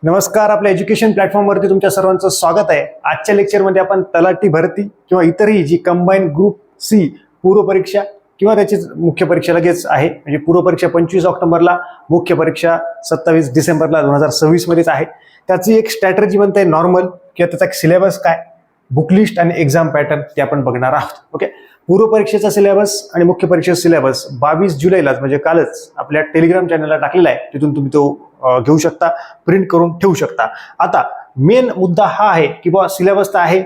नमस्कार. आपल्या एज्युकेशन प्लॅटफॉर्मवरती तुमच्या सर्वांचं स्वागत आहे. आजच्या लेक्चरमध्ये आपण तलाठी भरती किंवा इतरही जी कंबाईन ग्रुप सी पूर्व परीक्षा किंवा त्याची मुख्य परीक्षा लगेच आहे, म्हणजे पूर्व परीक्षा 25 ऑक्टोबरला, मुख्य परीक्षा 27 डिसेंबरला 2026 मध्येच आहे, त्याची एक स्ट्रॅटर्जी बनते नॉर्मल किंवा त्याचा सिलेबस काय, बुकलिस्ट आणि एक्झाम पॅटर्न ते आपण बघणार आहोत. ओके, पूर्व परीक्षेचा सिलेबस आणि मुख्य परीक्षेचा सिलेबस 22 जुलैलाच म्हणजे कालच आपल्या टेलिग्राम चॅनलला टाकलेला आहे. तिथून तुम्ही तो घेऊ शकता, प्रिंट करून ठेवू शकता. आता मेन मुद्दा हा आहे की बाबा सिलेबस तर आहे,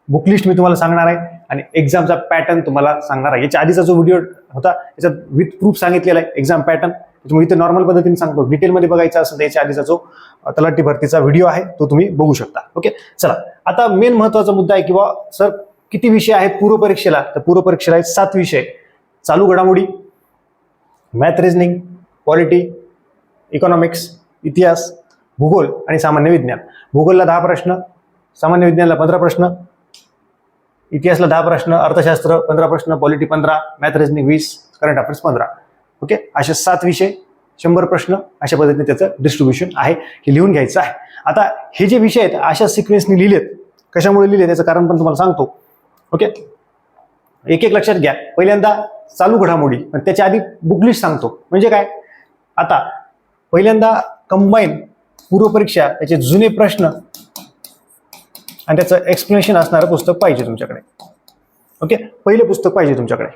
बुकलिस्ट मी तुम्हाला सांगणार आहे आणि एक्झामचा पॅटर्न तुम्हाला सांगणार आहे. याच्या आधीचा जो व्हिडिओ होता त्याच्यात विथ प्रूफ सांगितलेला आहे एक्झाम पॅटर्न, त्याच्यामुळे इथे नॉर्मल पद्धतीने सांगतो. डिटेलमध्ये बघायचा असेल तर याच्या आधीचा जो तलाठी भरतीचा व्हिडिओ आहे तो तुम्ही बघू शकता. ओके, चला आता मेन महत्वाचा मुद्दा आहे की बाबा सर किती विषय आहेत पूर्व परीक्षेला, तर पूर्व परीक्षेला आहेत 7 विषय. चालू घडामोडी, मॅथ, रिजनिंग, पॉलिटी, इकॉनॉमिक्स, इतिहास, भूगोल आणि सामान्य विज्ञान. भूगोलला 10 प्रश्न, सामान्य विज्ञानला 15 प्रश्न, इतिहासला 10 प्रश्न, अर्थशास्त्र 15 प्रश्न, polity 15, math, reasoning 20, current affairs 15. Okay, असे 7 विषय, 100 प्रश्न, अशा पद्धतीने त्याचं डिस्ट्रीब्युशन आहे. हे लिहून घ्यायचं आहे. आता हे जे विषय आहेत अशा सिक्वेन्सने लिहिलेत. कशामुळे लिहिले त्याचं कारण पण तुम्हाला सांगतो. ओके, एक एक लक्षात घ्या. पहिल्यांदा चालू घडामोडी, त्याच्या आधी बुकलिस्ट सांगतो. म्हणजे काय, आता पहिल्यांदा कंबाईन पूर्व परीक्षा, त्याचे जुने प्रश्न आणि त्याचं एक्सप्लेनेशन असणारं पुस्तक पाहिजे तुमच्याकडे. ओके, पहिलं पुस्तक पाहिजे तुमच्याकडे.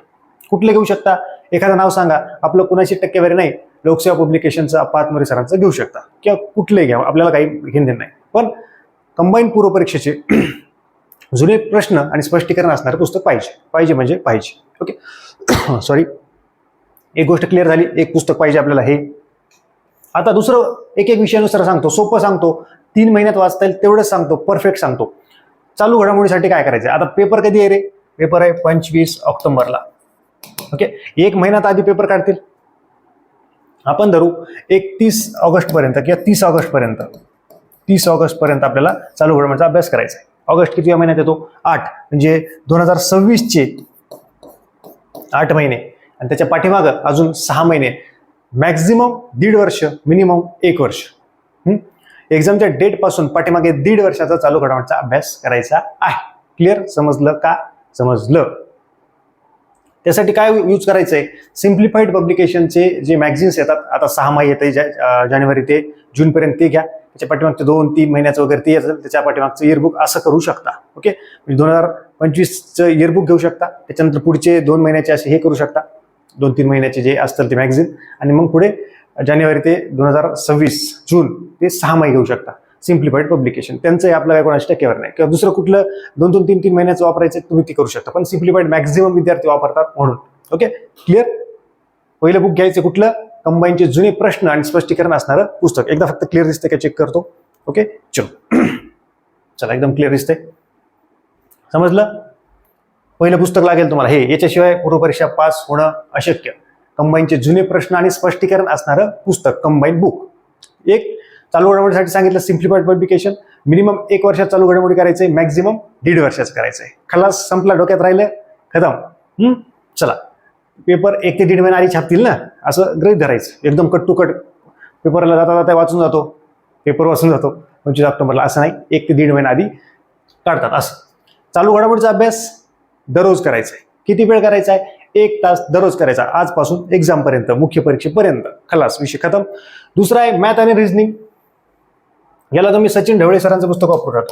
कुठलं घेऊ शकता, एखादं नाव सांगा. आपलं कुणाची टक्केवारी नाही, लोकसेवा पब्लिकेशनचं, अप्पा सरांचं घेऊ शकता किंवा कुठलंही घ्या, आपल्याला काही घेणं नाही. पण कंबाईन पूर्व परीक्षेचे जुने प्रश्न आणि स्पष्टीकरण असणारं पुस्तक पाहिजे म्हणजे पाहिजे. ओके, सॉरी, एक गोष्ट क्लिअर झाली, एक पुस्तक पाहिजे आपल्याला. हे आता दुसरं एक एक विषयानुसार सांगतो, सोपं सांगतो, 3 महिन्यात वाचता येईल तेवढंच सांगतो, परफेक्ट सांगतो. चालू घडामोडीसाठी काय करायचं, आता पेपर कधी आहे रे, पेपर आहे 25 ऑक्टोबरला. ओके, 1 महिन्यात आधी पेपर काढतील. आपण धरू 31 ऑगस्ट पर्यंत किंवा 30 ऑगस्ट पर्यंत, 30 ऑगस्ट पर्यंत आपल्याला चालू घडामोडीचा अभ्यास करायचा आहे. ऑगस्ट किती महिन्यात येतो, 8, म्हणजे 2026चे 8 महिने आणि त्याच्या पाठीमागं अजून 6 महिने, मॅक्झिमम 1.5 वर्ष, मिनिमम 1 वर्ष. एक्झामच्या डेट पासून पाठीमागे 1.5 वर्षाचा चालू घडामोडीचा अभ्यास करायचा आहे. क्लिअर, समजलं का? समजलं. त्यासाठी काय यूज करायचंय, सिम्प्लिफाईड पब्लिकेशनचे जे मॅगझिन्स येतात, आता 6 महिने येते, जानेवारी ते जून पर्यंत ते घ्या. त्याच्या पाठीमागचं 2-3 महिन्याचं वगैरे ते असेल, त्याच्या पाठीमागचं इयरबुक असं करू शकता. ओके, म्हणजे 2025चं इयरबुक घेऊ शकता. त्याच्यानंतर पुढचे 2 महिन्याचे असे हे करू शकता, 2-3 महिन्याचे जे असतील ते मॅगझिन, आणि मग पुढे जानेवारी ते 2026 जून ते 6 महिने घेऊ शकता. सिम्प्लिफाईड पब्लिकेशन त्यांचं आपलं काय कोणाची टक्केवारी नाही, किंवा दुसरं कुठलं 2-3 महिन्याचं वापरायचं तुम्ही ते करू शकता, पण सिम्प्लिफाईड मॅक्झिमम विद्यार्थी वापरतात म्हणून. Okay, clear. पहिलं बुक घ्यायचं कुठलं, कंबाईनचे जुने प्रश्न आणि स्पष्टीकरण असणारं पुस्तक. एकदा फक्त क्लिअर दिसतंय का चेक करतो. ओके, चलो चला, एकदम क्लिअर दिसतंय, समजलं. पहिलं पुस्तक लागेल तुम्हाला हे, याच्याशिवाय पूर्व परीक्षा पास होणं अशक्य. कंबाईनचे जुने प्रश्न आणि स्पष्टीकरण असणारं पुस्तक, कंबाईन बुक. एक चालू घडामोडीसाठी सांगितलं सिम्प्लिफाईड पब्लिकेशन, मिनिमम 1 वर्षात चालू घडामोडी करायचंय, मॅक्झिमम 1.5 वर्षाचं करायचंय. खलास, संपला, डोक्यात राहिलं, खतम. चला, पेपर 1 ते 1.5 महिना आधी छापतील ना, असं गृहीत धरायचं. एकदम कट टू कट पेपरला जाता जाता वाचून जातो, पेपर वाचून जातो 25 ऑक्टोबरला, असं नाही. 1 ते 1.5 महिना आधी काढतात. असं चालू घडामोडीचा अभ्यास दररोज करायचा आहे. किती वेळ करायचा आहे, 1 तास दररोज करायचा, आजपासून एक्झाम पर्यंत, मुख्य परीक्षेपर्यंत. खलास, विषय खतम. दुसरा आहे मॅथ आणि रिजनिंग. याला तुम्ही सचिन ढवळे सरांचं पुस्तक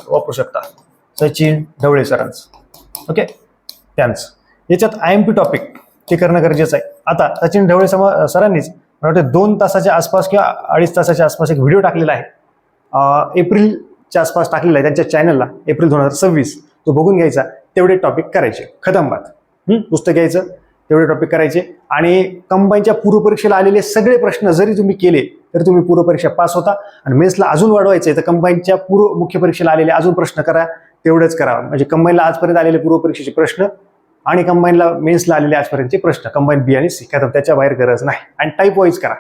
वापरू शकता, सचिन ढवळे सरांचं. ओके, त्यांचं याच्यात IMP टॉपिक ते करणं गरजेचं आहे. आता सचिन ढवळे सरांनीच मला वाटतं 2 तासाच्या आसपास किंवा 2.5 तासाच्या आसपास एक व्हिडिओ टाकलेला आहे, एप्रिलच्या आसपास टाकलेला आहे त्यांच्या चॅनलला, एप्रिल 2026. तो बघून घ्यायचा, तेवढे टॉपिक करायचे, खतम बात. पुस्तक घ्यायचं, तेवढे टॉपिक करायचे, आणि कंबाईनच्या पूर्व परीक्षेला आलेले सगळे प्रश्न जरी तुम्ही केले तर तुम्ही पूर्व परीक्षा पास होता. आणि मेन्सला अजून वाढवायचे तर कंबाईनच्या पूर्व मुख्य परीक्षेला आलेले अजून प्रश्न करा, तेवढंच करा. म्हणजे कंबाईनला आजपर्यंत आलेले पूर्व परीक्षेचे प्रश्न आणि कंबाईनला मेन्सला आलेले आजपर्यंतचे प्रश्न, कंबाईन बी आणि सी, खतम. त्याच्या बाहेर गरज नाही. आणि टाईप वाईज करा,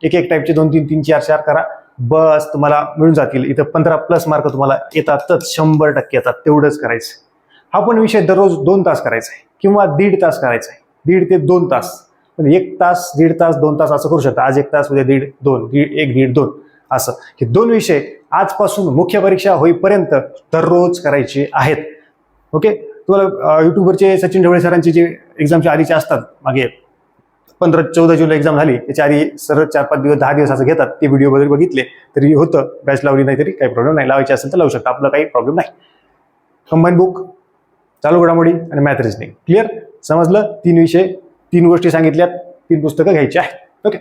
एक एक टाईपचे 2-3, 3-4 करा, बस तुम्हाला मिळून जातील. इथं 15+ मार्क तुम्हाला येतातच, 100% येतात. तेवढंच करायचं. हा पण विषय दररोज 2 तास करायचा आहे किंवा 1.5 तास करायचा आहे, 1.5 ते 2 तास. पण 1 तास, 1.5 तास, 2 तास असं करू शकता. आज 1 तास, उद्या 1.5, 2, 1, 1.5, 2 असं हे 2 विषय आजपासून मुख्य परीक्षा होईपर्यंत दररोज करायचे आहेत. ओके, तुम्हाला युट्यूबवरचे सचिन ढवळे सरांची जे एक्झामच्या आधीचे असतात, मागे 15-14 जुलै एक्झाम झाली त्याच्या आधी सर 4-5 दिवस 10 दिवस असं घेतात, ते व्हिडिओ वगैरे बघितले तरी होतं. बॅच लावली नाही तरी काही प्रॉब्लेम नाही, लावायची असेल तर लावू शकता, आपलं काही प्रॉब्लेम नाही. कंबाईन बुक, चालू घडामोडी आणि मॅथ रिजनिंग. क्लिअर? समजलं? 3 विषय, 3 गोष्टी सांगितल्यात, 3 पुस्तकं घ्यायची आहेत. ओके,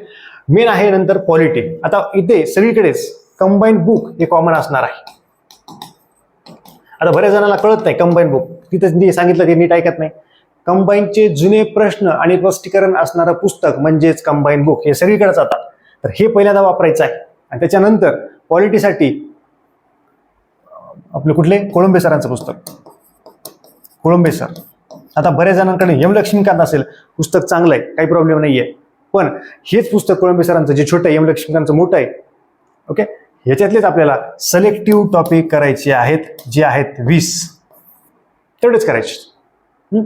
मेन आहे नंतर पॉलिटी. आता इथे सगळीकडेच कंबाईन बुक हे कॉमन असणार आहे. आता बऱ्याच जणांना कळत नाही कंबाईन बुक, तिथं जे सांगितलं ते नीट ऐकत नाही. कंबाईनचे जुने प्रश्न आणि स्पष्टीकरण असणारं पुस्तक म्हणजेच कंबाईन बुक, हे सगळीकडेच आता. तर हे पहिल्यांदा वापरायचं आहे. आणि त्याच्यानंतर पॉलिटीसाठी आपले कुठले, कोळंबे सरांचं पुस्तक, कोळंबे सर. आता बऱ्याच जणांकडे यमलक्ष्मीकांत असेल, पुस्तक चांगलं आहे, काही प्रॉब्लेम नाहीये, पण हेच पुस्तक कोळंबे सरांचं जे छोटं आहे, यमलक्ष्मीकांतचं मोठं आहे. ओके, ह्याच्यातलेच आपल्याला सिलेक्टिव्ह टॉपिक करायचे आहेत, जे आहेत 20, तेवढेच करायचे.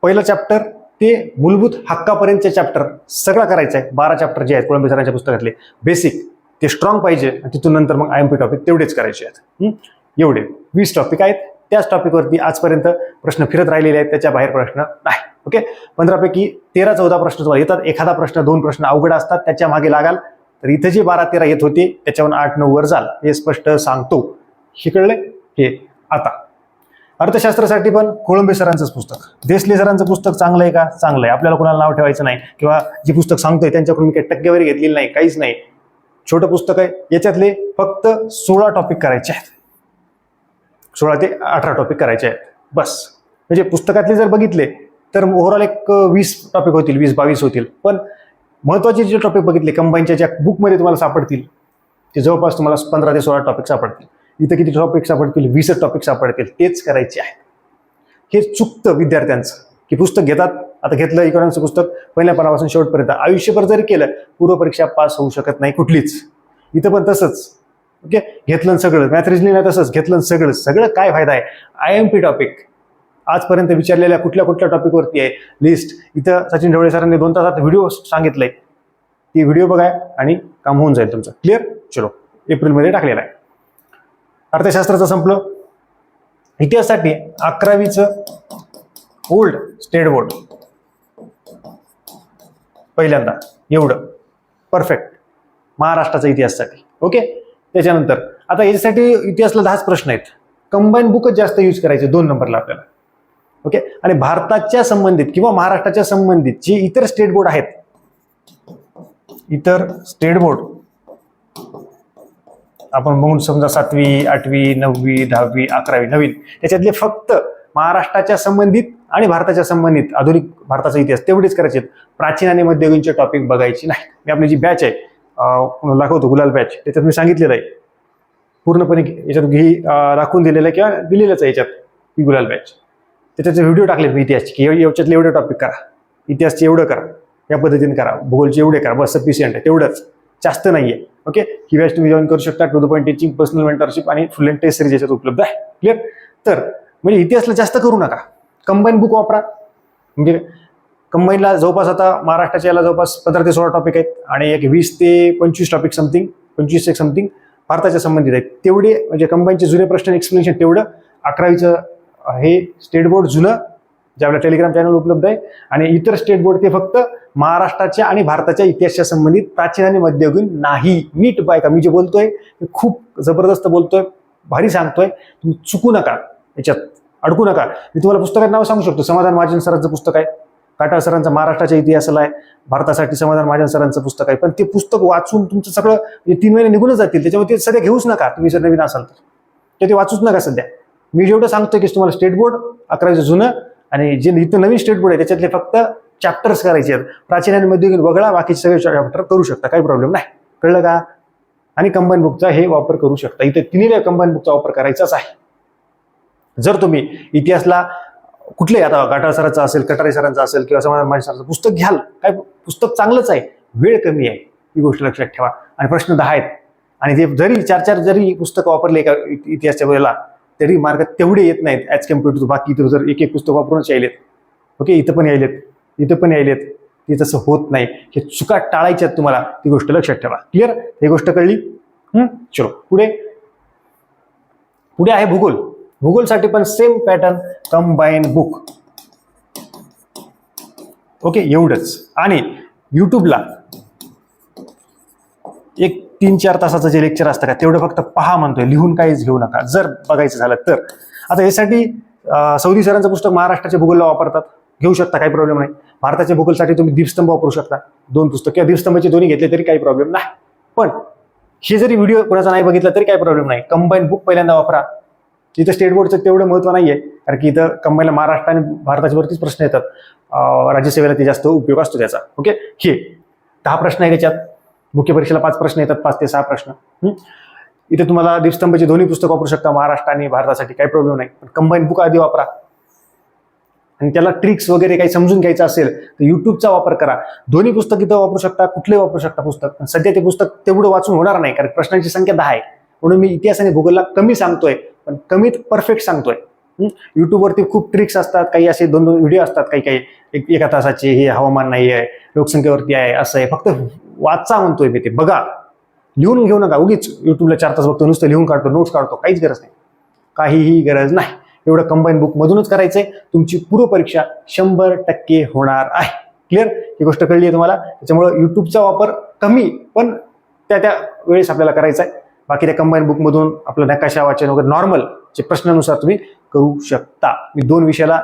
पहिलं चॅप्टर ते मूलभूत हक्कापर्यंतचे चॅप्टर सगळं करायचं आहे. 12 चॅप्टर जे आहेत कोळंबे सरांच्या पुस्तकातले बेसिक, ते स्ट्रॉंग पाहिजे. आणि तिथून नंतर मग IMP टॉपिक तेवढेच करायचे आहेत. एवढे 20 टॉपिक आहेत. त्याच टॉपिकवरती आजपर्यंत प्रश्न फिरत राहिलेले आहेत, त्याच्या बाहेर प्रश्न नाही. ओके, 15 पैकी 13-14 प्रश्न तुम्हाला येतात. एखादा प्रश्न 2 प्रश्न अवघड असतात, त्याच्या मागे लागाल. तर इथे जे 12-13 येत होते त्याच्यावर 8-9 वर जाल, हे स्पष्ट सांगतो. शिकळले हे. आता अर्थशास्त्रासाठी पण कोळंबे सरांचंच पुस्तक, देसले सरांचं पुस्तक चांगलं आहे का? चांगलं आहे. आपल्याला कोणाला नाव ठेवायचं नाही, किंवा जे पुस्तक सांगतोय त्यांच्याकडून मी काही टक्केवारी घेतलेली नाही, काहीच नाही. छोटं पुस्तक आहे, याच्यातले फक्त 16 टॉपिक करायचे आहेत. 16 ते 18 टॉपिक करायचे आहेत बस. म्हणजे पुस्तकातले जर बघितले तर ओव्हरऑल एक 20 टॉपिक होतील, 20-22 होतील. पण महत्वाचे जे टॉपिक बघितले कंबाईनच्या ज्या बुकमध्ये तुम्हाला सापडतील, ते जवळपास तुम्हाला 15 ते 16 टॉपिक सापडतील. इथं किती टॉपिक सापडतील? 20 टॉपिक सापडतील. तेच करायचे आहे. हे चुकतं विद्यार्थ्यांचं, की पुस्तक घेतात, आता घेतलं इकॉनॉमिक्सचं पुस्तक पहिल्या पानापासून शेवटपर्यंत, आयुष्यभर जरी केलं पूर्वपरीक्षा पास होऊ शकत नाही कुठलीच. इथं पण तसंच. ओके, घेतलं सगळं, मॅथ रिजनिंग तसंच घेतलं सगळं काय फायदा आहे? IMP टॉपिक आजपर्यंत विचारलेल्या कुठल्या टॉपिकवरती आहे लिस्ट. इथं सचिन ढवळे सरांनी 2 तासात व्हिडिओ सांगितलंय, ती व्हिडिओ बघा आणि काम होऊन जाईल तुमचं. क्लिअर? चलो, एप्रिलमध्ये टाकलेला आहे. अर्थशास्त्राचं संपलं. इतिहासासाठी 11वीचं ओल्ड स्टेट बोर्ड पहिल्यांदा, एवढं परफेक्ट महाराष्ट्राचा इतिहासासाठी. ओके, त्याच्यानंतर आता याच्यासाठी इतिहासला 10 प्रश्न आहेत. कंबाईन बुकच जास्त यूज करायचे 2 नंबरला आपल्याला. ओके, आणि भारताच्या संबंधित किंवा महाराष्ट्राच्या संबंधित जे इतर स्टेट बोर्ड आहेत, इतर स्टेट बोर्ड आपण बघून समजा 7वी, 8वी, 9वी, 10वी, 11वी, नवीन, त्याच्यातले फक्त महाराष्ट्राच्या संबंधित आणि भारताच्या संबंधित आधुनिक भारताचा इतिहास तेवढेच करायचे. प्राचीन आणि मध्ययुगीनचे टॉपिक बघायची नाही. मी आपली जी बॅच आहे दाखवतो, गुलाल बॅच, त्याच्यात मी सांगितलेलं आहे पूर्णपणे, याच्यात ही दाखवून दिलेलं आहे किंवा दिलेलंच आहे याच्यात, ही गुलाल बॅच. त्याचे व्हिडिओ टाकलेत मी इतिहासचे, की याच्यातले एवढे टॉपिक करा, इतिहासचे एवढं करा, या पद्धतीने करा, भूगोलचे एवढे करा, बस सफिशियंट आहे, तेवढंच, जास्त नाहीये. ओके, ही बॅच तुम्ही जॉईन करू शकता. To the point teaching, personal mentorship आणि फुल अँड टेस्ट सिरीज याच्यात उपलब्ध आहे. क्लिअर? तर म्हणजे इतिहासला जास्त करू नका, कंबाईन बुक वापरा. म्हणजे कंबाईनला जवळपास आता महाराष्ट्राच्या याला जवळपास 15 ते 16 टॉपिक आहेत आणि एक 20 ते 25 टॉपिक समथिंग, 25 एक समथिंग भारताच्या संबंधित आहेत. तेवढे म्हणजे कंबाईनचे जुने प्रश्न एक्सप्लेनेशन तेवढं. 11वीचं हे स्टेट बोर्ड जुनं, जे आपल्या टेलिग्राम चॅनल उपलब्ध आहे. आणि इतर स्टेट बोर्ड ते फक्त महाराष्ट्राच्या आणि भारताच्या इतिहासाच्या संबंधित, प्राचीन आणि मध्ययुगीन नाही. नीट बायका, मी जे बोलतोय ते खूप जबरदस्त बोलतोय, भारी सांगतोय, तुम्ही चुकू नका, याच्यात अडकू नका. मी तुम्हाला पुस्तकात नाव सांगू शकतो. समाधान महाजन सरांचं पुस्तक आहे, काटाळ सरांचा महाराष्ट्राच्या इतिहासाला आहे, भारतासाठी समाधान महाजन सरांचं पुस्तक आहे. पण ते पुस्तक वाचून तुमचं सगळं 3 महिने निघूनच जातील. त्याच्यामुळे ते सध्या घेऊच नका. तुम्ही जर नवीन असाल तर ते वाचूच नका सध्या. मी जेवढं सांगतोय की तुम्हाला स्टेट बोर्ड 11वीचं जुनं आणि जे इथं नवीन स्टेट बोर्ड आहे त्याच्यातले फक्त चॅप्टर्स करायचे आहेत. प्राचीन आणि मध्ययुगीन वगळा, बाकीचे सगळे चॅप्टर करू शकता, काही प्रॉब्लेम नाही. कळलं का? आणि कंबाईन बुकचा हे वापर करू शकता. इथे तिन्ही कंबाईन बुकचा वापर करायचाच आहे. जर तुम्ही इतिहासला कुठले, आता काटाळ सरांचा असेल, कटारे सरांचा असेल किंवा समाधान महाजन सरांचं पुस्तक घ्याल, काय पुस्तक चांगलंच आहे, वेळ कमी आहे, ही गोष्ट लक्षात ठेवा. आणि प्रश्न 10 आहेत आणि ते जरी 4-4 जरी पुस्तकं वापरले का इतिहासच्या वेळेला, तरी मार्क तेवढे येत नाहीत ॲज कम्पेअर्ड टू बाकी. जर एक पुस्तक वापरूनच यायलेत. ओके, इथं पण यायलेत, इथं पण यायलेत, ती तसं होत नाही. हे चुका टाळायच्यात तुम्हाला, ती गोष्ट लक्षात ठेवा. क्लिअर? ही गोष्ट कळली? चलो पुढे. पुढे आहे भूगोल. भूगोलसाठी पण same pattern, combine book. Okay, एवढंच. आणि युट्यूबला एक 3-4 तासाचं जे लेक्चर असतं का तेवढं फक्त पहा म्हणतोय, लिहून काहीच घेऊ नका जर बघायचं झालं तर. आता यासाठी सौदी सरांचं पुस्तक महाराष्ट्राच्या भूगोलला वापरतात, घेऊ शकता, काही प्रॉब्लेम नाही. भारताच्या भूगोलसाठी तुम्ही दीपस्तंभ वापरू शकता, 2 पुस्तक किंवा दीपस्तंभाचे दोन्ही घेतले तरी काही प्रॉब्लेम नाही. पण हे जरी व्हिडिओ कोणाचा नाही बघितला तरी काही प्रॉब्लेम नाही. कंबाईन बुक पहिल्यांदा वापरा. इथं स्टेट बोर्डचं तेवढं महत्व नाहीये, कारण की इथं कंबाईनला महाराष्ट्र आणि भारताच्या वरतीच प्रश्न येतात. राज्यसेवेला ते जास्त उपयोग असतो त्याचा. ओके, हे 10 प्रश्न आहे त्याच्यात. मुख्य परीक्षेला 5 प्रश्न येतात, 5 ते 6 प्रश्न. इथे तुम्हाला दीपस्तंभाचे दोन्ही पुस्तक वापरू शकता, महाराष्ट्र आणि भारतासाठी, काही प्रॉब्लेम नाही. पण कंबाईन बुक आधी वापरा. आणि त्याला ट्रिक्स वगैरे काही समजून घ्यायचं असेल तर युट्यूबचा वापर करा. दोन्ही पुस्तक इथं वापरू शकता, कुठलेही वापरू शकता पुस्तक. पण सध्या ते पुस्तक तेवढं वाचून होणार नाही, कारण प्रश्नांची संख्या 10 आहे. म्हणून मी इतिहास आणि भूगोलला कमी सांगतोय, पण कमीत परफेक्ट सांगतोय. युट्यूबवरती खूप ट्रिक्स असतात, काही असे 2-2 व्हिडिओ असतात, काही एका तासाचे. हे हवामान नाही आहे, लोकसंख्येवरती आहे, असं आहे. फक्त वाचा म्हणतोय मी, ते बघा, लिहून घेऊ नका. उगीच युट्यूबला 4 तास बघतो, नुसतं लिहून काढतो, नोट्स काढतो, काहीच गरज नाही, काहीही गरज नाही. एवढं कंबाईन बुक मधूनच करायचंय. तुमची पूर्वपरीक्षा 100% होणार आहे. क्लिअर? ही गोष्ट कळली आहे तुम्हाला? त्याच्यामुळे युट्यूबचा वापर कमी, पण त्या वेळेस आपल्याला करायचा आहे. बाकी त्या कंबाईन बुक मधून आपलं नकाशा वाचन वगैरे नॉर्मल जे प्रश्नानुसार तुम्ही करू शकता. मी 2 विषयाला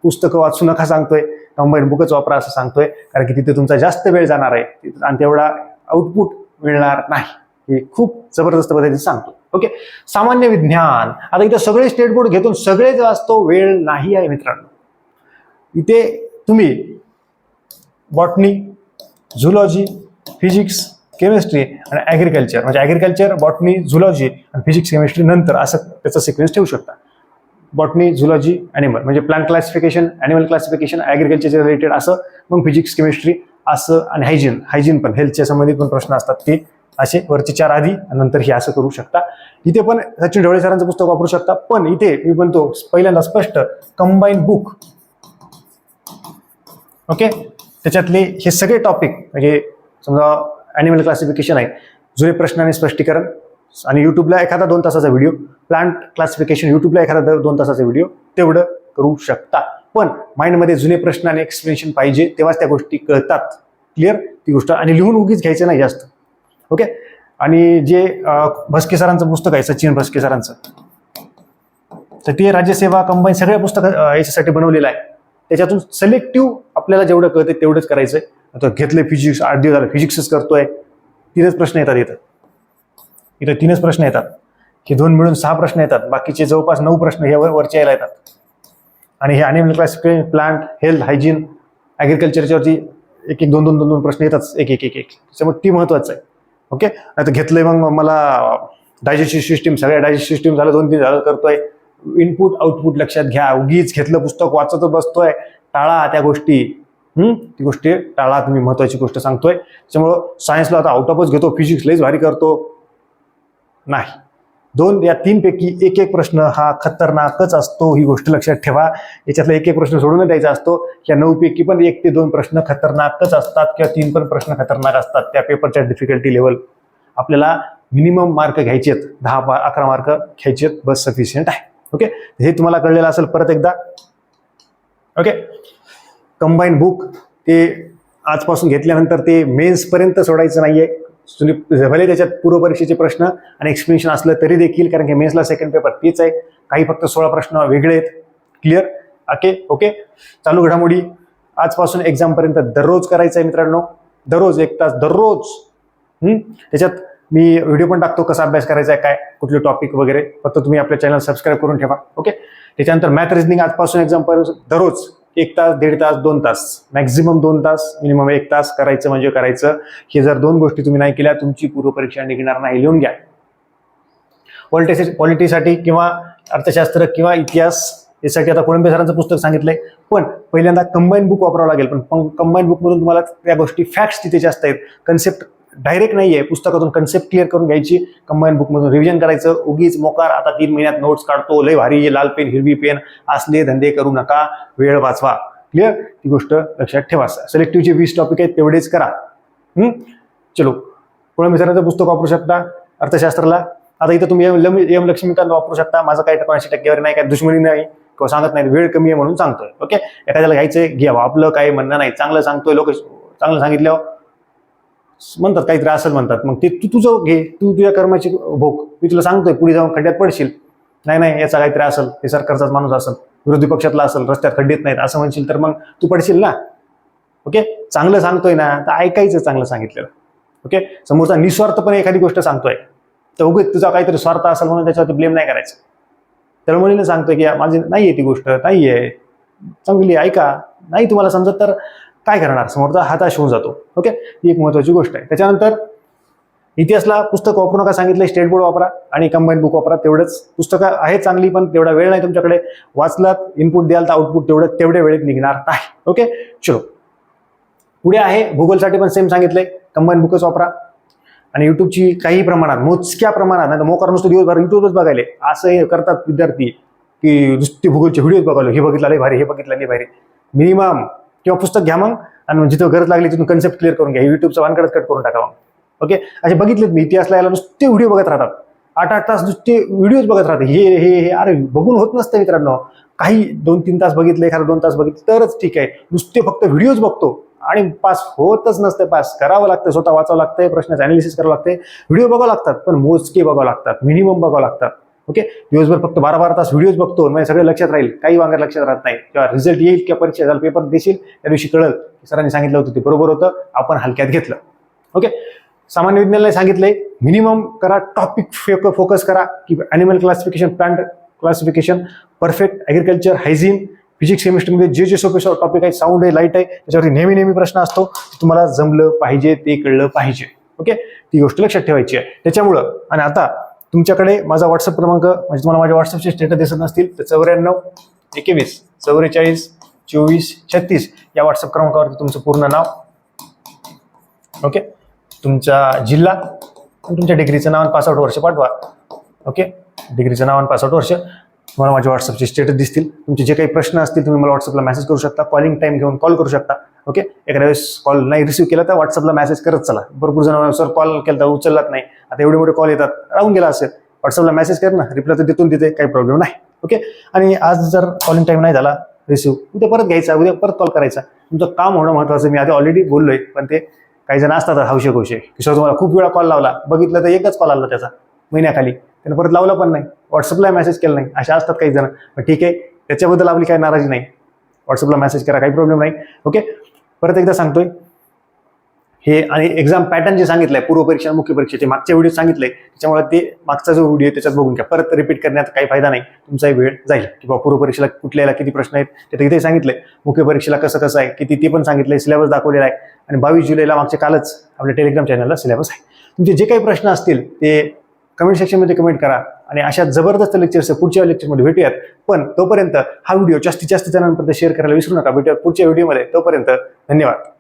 पुस्तकं वाचू नका सांगतोय, कंबाईन बुकच वापरा असं सांगतोय, कारण की तिथे तुमचा जास्त वेळ जाणार आहे आणि तेवढा आउटपुट मिळणार नाही. हे खूप जबरदस्त पद्धतीने सांगतो. ओके, सामान्य विज्ञान. आता इथे सगळे स्टेट बोर्ड घेतून सगळेच वाचतो, वेळ नाही आहे मित्रांनो. इथे तुम्ही बॉटनी, झुलॉजी, फिजिक्स, केमिस्ट्री आणि ॲग्रिकल्चर, म्हणजे ॲग्रिकल्चर, बॉटनी, झुलॉजी आणि फिजिक्स, केमिस्ट्री नंतर असं त्याचा सिक्वेन्स ठेवू शकता. बॉटनी, झुलॉजी, ॲनिमल, म्हणजे प्लांट क्लासिफिकेशन, ॲनिमल क्लासिफिकेशन, ॲग्रिकल्चरचे रिलेटेड असं, मग फिजिक्स, केमिस्ट्री असं, आणि हायजीन पण, हेल्थच्या संबंधित पण प्रश्न असतात ते असे वरचे 4 आधी आणि नंतर हे असं करू शकता. इथे पण सचिन ढवळे सरांचं पुस्तक वापरू शकता, पण इथे मी म्हणतो पहिल्यांदा स्पष्ट कंबाईन बुक. ओके, त्याच्यातले हे सगळे टॉपिक, म्हणजे समजा ॲनिमल क्लासिफिकेशन आहे, जुळे प्रश्न आणि स्पष्टीकरण, आणि युट्यूबला एखादा 2 तासाचा व्हिडिओ, प्लांट क्लासिफिकेशन युट्यूबला एखादा 2 तासाचा व्हिडिओ, तेवढं करू शकता. पण माइंडमध्ये जुने प्रश्न आणि एक्सप्लेनेशन पाहिजे, तेव्हाच त्या गोष्टी कळतात. क्लिअर? ती गोष्ट. आणि लिहून उगीच घ्यायचं नाही जास्त. ओके, आणि जे भस्के सरांचं पुस्तक आहे, सचिन भस्के सरांचं, तर ते राज्यसेवा कंबाईन सगळ्या पुस्तक याच्यासाठी बनवलेलं आहे. त्याच्यातून सिलेक्टिव्ह आपल्याला जेवढं कळते तेवढंच करायचंय. आता घेतलंय फिजिक्स, 8 दिवस झालं फिजिक्सच करतोय, 3च प्रश्न येतात इथं 3च प्रश्न येतात. हे 2 मिळून 6 प्रश्न येतात, बाकीचे जवळपास 9 प्रश्न ह्यावर वरच्या यायला येतात. आणि हे animal classification, plant, health, hygiene, ॲग्रिकल्चरच्यावरती 1-1, 2-2 प्रश्न येतात, एक. त्याच्यामुळे ती महत्वाचं आहे. ओके, आता घेतलंय मग मला डायजेस्टिव्ह सिस्टीम, सगळ्या डायजेस्टिव्ह सिस्टीम झालं, 2-3 झालं करतोय. इनपुट आउटपुट लक्षात घ्या. उगीच घेतलं पुस्तक वाचत बसतोय, टाळा त्या गोष्टी. ती गोष्टी टाळा तुम्ही, महत्वाची गोष्ट सांगतोय. त्याच्यामुळं सायन्सला आता आउट ऑफच घेतो, फिजिक्स लईच भारी करतो, नाही. 2 या 3 पैकी एक प्रश्न हा खतरनाकच असतो, ही गोष्ट लक्षात ठेवा. याच्यातला एक प्रश्न सोडून द्यायचा असतो. या 9 पैकी पण 1 ते 2 प्रश्न खतरनाकच असतात, किंवा 3 पण प्रश्न खतरनाक असतात. त्या पेपरच्या डिफिकल्टी लेवल आपल्याला मिनिमम मार्क घ्यायचे आहेत, 10-11 मार्क घ्यायचे आहेत, बस सफिशियंट आहे. ओके, हे तुम्हाला कळलेलं असेल परत एकदा. ओके, कंबाईन बुक ते आजपासून घेतल्यानंतर ते मेन्स पर्यंत सोडायचं नाहीये. भले त्याच्यात पूर्वपरीक्षेचे प्रश्न आणि एक्सप्लेनेशन असलं तरी देखील, कारण की मेन्सला सेकंड पेपर तीच आहे. काही फक्त 16 प्रश्न वेगळे आहेत. क्लिअर? ओके, चालू घडामोडी आजपासून एक्झाम पर्यंत दररोज करायचं आहे मित्रांनो, दररोज 1 तास दररोज. त्याच्यात मी व्हिडिओ पण टाकतो कसा अभ्यास करायचा आहे, काय कुठले टॉपिक वगैरे. फक्त तुम्ही आपल्या चॅनल सबस्क्राईब करून ठेवा. ओके, त्याच्यानंतर मॅथ रिजनिंग आजपासून एक्झाम पर्यंत दररोज 1 तास, 1.5 तास, 2 तास, मॅक्झिमम 2 तास, मिनिमम 1 तास करायचं म्हणजे करायचं. हे जर 2 गोष्टी तुम्ही नाही केल्या, तुमची पूर्वपरीक्षा निघणार नाही. लिहून घ्या. पॉलिटिसाठी किंवा अर्थशास्त्र किंवा इतिहास यासाठी आता कोळंबे सरांचं पुस्तक सांगितलंय, पण पहिल्यांदा कंबाईन बुक वापरावं लागेल. पण कंबाईन बुकमधून तुम्हाला त्या गोष्टी, फॅक्ट्स तिथे जास्त आहेत, कन्सेप्ट डायरेक्ट नाहीये. पुस्तकातून कन्सेप्ट क्लिअर करून घ्यायची, कंबाईन बुकमधून रिव्हिजन करायचं. उगीच मोकार आता 3 महिन्यात नोट्स काढतो, लय भारी लाल पेन, हिरवी पेन असले धंदे करू नका, वेळ वाचवा. क्लिअर, ती गोष्ट लक्षात ठेवा. सिलेक्टिव्हचे 20 टॉपिक आहेत तेवढेच करा. चलो, कोणा मित्रांचं पुस्तक वापरू शकता अर्थशास्त्राला. आता इथं तुम्ही एम लक्ष्मीकांत वापरू शकता. माझं काही 80% नाही, काय दुश्मनी नाही किंवा सांगत नाही, वेळ कमी आहे म्हणून सांगतोय. ओके, एखाद्याला घ्यायचंय घ्यावं, आपलं काही म्हणणं नाही. चांगलं सांगतोय, लोक चांगलं सांगितल्यावर म्हणतात काहीतरी असेल म्हणतात, मग ते तू तुझं घे, तू तुझ्या कर्माची भोग. मी तुला सांगतोय पुढे जाऊन खड्ड्यात पडशील, नाही याचा काहीतरी असेल, हे सरकारचाच माणूस असेल, विरोधी पक्षातला असेल, रस्त्यात खड्डेत नाहीत असं म्हणशील तर मग तू पडशील ना. ओके, चांगलं सांगतोय ना तर ऐकायचं चांगलं सांगितलेलं. ओके, समोरचा निस्वार्थपणे एखादी गोष्ट सांगतोय तर उगीच तुझा काहीतरी स्वार्थ असेल म्हणून त्याच्यावरती ब्लेम नाही करायचं. तळमळीने सांगतोय की माझी नाहीये ती गोष्ट, नाहीये चांगली, ऐका. नाही तुम्हाला समजत तर काय करणार, समोरचा हताश होऊन जातो. ओके, ही एक महत्वाची गोष्ट आहे. त्याच्यानंतर इतिहासला पुस्तक वापरू नका सांगितलंय, स्टेट बोर्ड वापरा आणि कंबाईन बुक वापरा. तेवढंच पुस्तकं आहेत चांगली, पण तेवढा वेळ नाही तुमच्याकडे. वाचलात, इनपुट द्याल तर आउटपुट तेवढ्या वेळेत निघणार नाही. ओके, चलो पुढे आहे भूगोलसाठी पण सेम सांगितलंय, कंबाईन बुकच वापरा. आणि युट्यूबची काही प्रमाणात, मोजक्या प्रमाणात, नाही तर मोकार नुसतं दिवसभर युट्यूबच बघायले असं हे करतात विद्यार्थी की नुसते भूगोलचे व्हिडिओज बघालो, हे बघितलं लय भारी, हे बघितलं लय भारी. मिनिमम किंवा पुस्तक घ्या मग, आणि जिथं गरज लागली तिथून कन्सेप्ट क्लिअर करून घ्या. युट्यूबचा वानकडच कट करून टाका मग. ओके, असे बघितलेत मी, इतिहासला यायला नुसते व्हिडिओ बघत राहतात, 8-8 तास नुसते व्हिडिओज बघत राहते. हे अरे बघून होत नसतं मित्रांनो. काही 2-3 तास बघितले, एखादा 2 तास बघितले तरच ठीक आहे. नुसते फक्त व्हिडिओज बघतो आणि पास होतच नसते. पास करावं लागतं, स्वतः वाचावं लागतंय, प्रश्नाचं अनालिसिस करावं लागतंय, व्हिडिओ बघावं लागतात, पण मोजके बघावं लागतात, मिनिमम बघावं लागतात. ओके, दिवसभर फक्त 12-12 तास व्हिडिओज बघतो, म्हणजे सगळे लक्षात राहील, काही वांगर लक्षात राहत नाही. किंवा रिझल्ट येईल किंवा परीक्षा झाला, पेपर देशील, त्या दिवशी कळलं सरांनी सांगितलं होतं ते बरोबर होतं, आपण हलक्यात घेतलं. ओके, सामान्य विज्ञानाला सांगितलंय मिनिमम करा, टॉपिक फोकस करा, की animal classification, plant classification, perfect agriculture, hygiene. Physics केमिस्ट्रीमध्ये जे सोपे टॉपिक आहे, साऊंड आहे, लाईट आहे, त्याच्यावरती नेहमी प्रश्न असतो. तुम्हाला जमलं पाहिजे, ते कळलं पाहिजे. ओके, ती गोष्ट लक्षात ठेवायची आहे. त्याच्यामुळं, आणि आता तुमच्याकडे माझा व्हॉट्सअप क्रमांक, म्हणजे तुम्हाला माझ्या व्हॉट्सअपचे स्टेटस दिसत नसतील तर 94 21 44 24 36 या व्हॉट्सअप क्रमांकावरती तुमचं पूर्ण नाव, ओके, तुमचा जिल्हा, तुमच्या डिग्रीचं नाव आणि 65 वर्ष पाठवा. ओके, डिग्रीचं नाव आणि 65 वर्ष. तुम्हाला माझ्या व्हॉट्सअपचे स्टेटस दिसतील. तुमचे जे काही प्रश्न असतील तुम्ही मला व्हॉट्सअपला मेसेज करू शकता, कॉलिंग टाईम घेऊन कॉल करू शकता. ओके, एखाद्या वेळेस कॉल नाही रिसीव्ह केला तर व्हॉट्सअपला मेसेज करत चला. भरपूर जण सर कॉल केला तर उचललात नाही, आता एवढे मोठे कॉल येतात, राहून गेला असेल, व्हॉट्सअपला मेसेज कर ना, रिप्लाय तर देतून तिथे काही प्रॉब्लेम नाही. ओके, आणि आज जर कॉलिंग टाईम नाही झाला रिसीव्ह, उद्या परत घ्यायचा, उद्या परत कॉल करायचा. तुमचं काम होणं महत्त्वाचं. मी आधी ऑलरेडी बोललोय, पण ते काही जण असतात हौशे की सर तुम्हाला खूप वेळा कॉल लावला, बघितलं तर एकच कॉल आला त्याचा महिन्याखाली, त्यानं परत लावला पण नाही, व्हॉट्सअपला मेसेज केला नाही, अशा असतात काही जण. ठीक आहे, त्याच्याबद्दल आपली काही नाराजी नाही, व्हॉट्सअपला मेसेज करा, काही प्रॉब्लेम नाही. ओके, परत एकदा सांगतोय हे, आणि एक्झाम पॅटर्न जे सांगितलंय पूर्व परीक्षा मुख्य परीक्षेचे मागच्या व्हिडिओ सांगितलंय, त्याच्यामुळे ते मागचा जो व्हिडिओ त्याच्यात बघून घ्या. परत रिपीट करण्यात काही फायदा नाही, तुमचाही वेळ जाईल. किंवा पूर्व परीक्षेला कुठल्याला किती प्रश्न आहेत ते इथे सांगितलंय, मुख्य परीक्षेला कसं आहे किती ते पण सांगितलंय, सिलेबस दाखवलेला आहे. आणि 22 जुलैला मागच्या कालच आपल्या टेलिग्राम चॅनलला सिलेबस आहे. तुमचे जे काही प्रश्न असतील ते कमेंट सेक्शनमध्ये कमेंट करा. आणि अशा जबरदस्त लेक्चर्स पुढच्या लेक्चरमध्ये भेटूयात. पण तोपर्यंत हा व्हिडिओ जास्तीत जास्त जणांपर्यंत शेअर करायला विसरू नका. भेटूयात पुढच्या व्हिडिओमध्ये. तोपर्यंत धन्यवाद.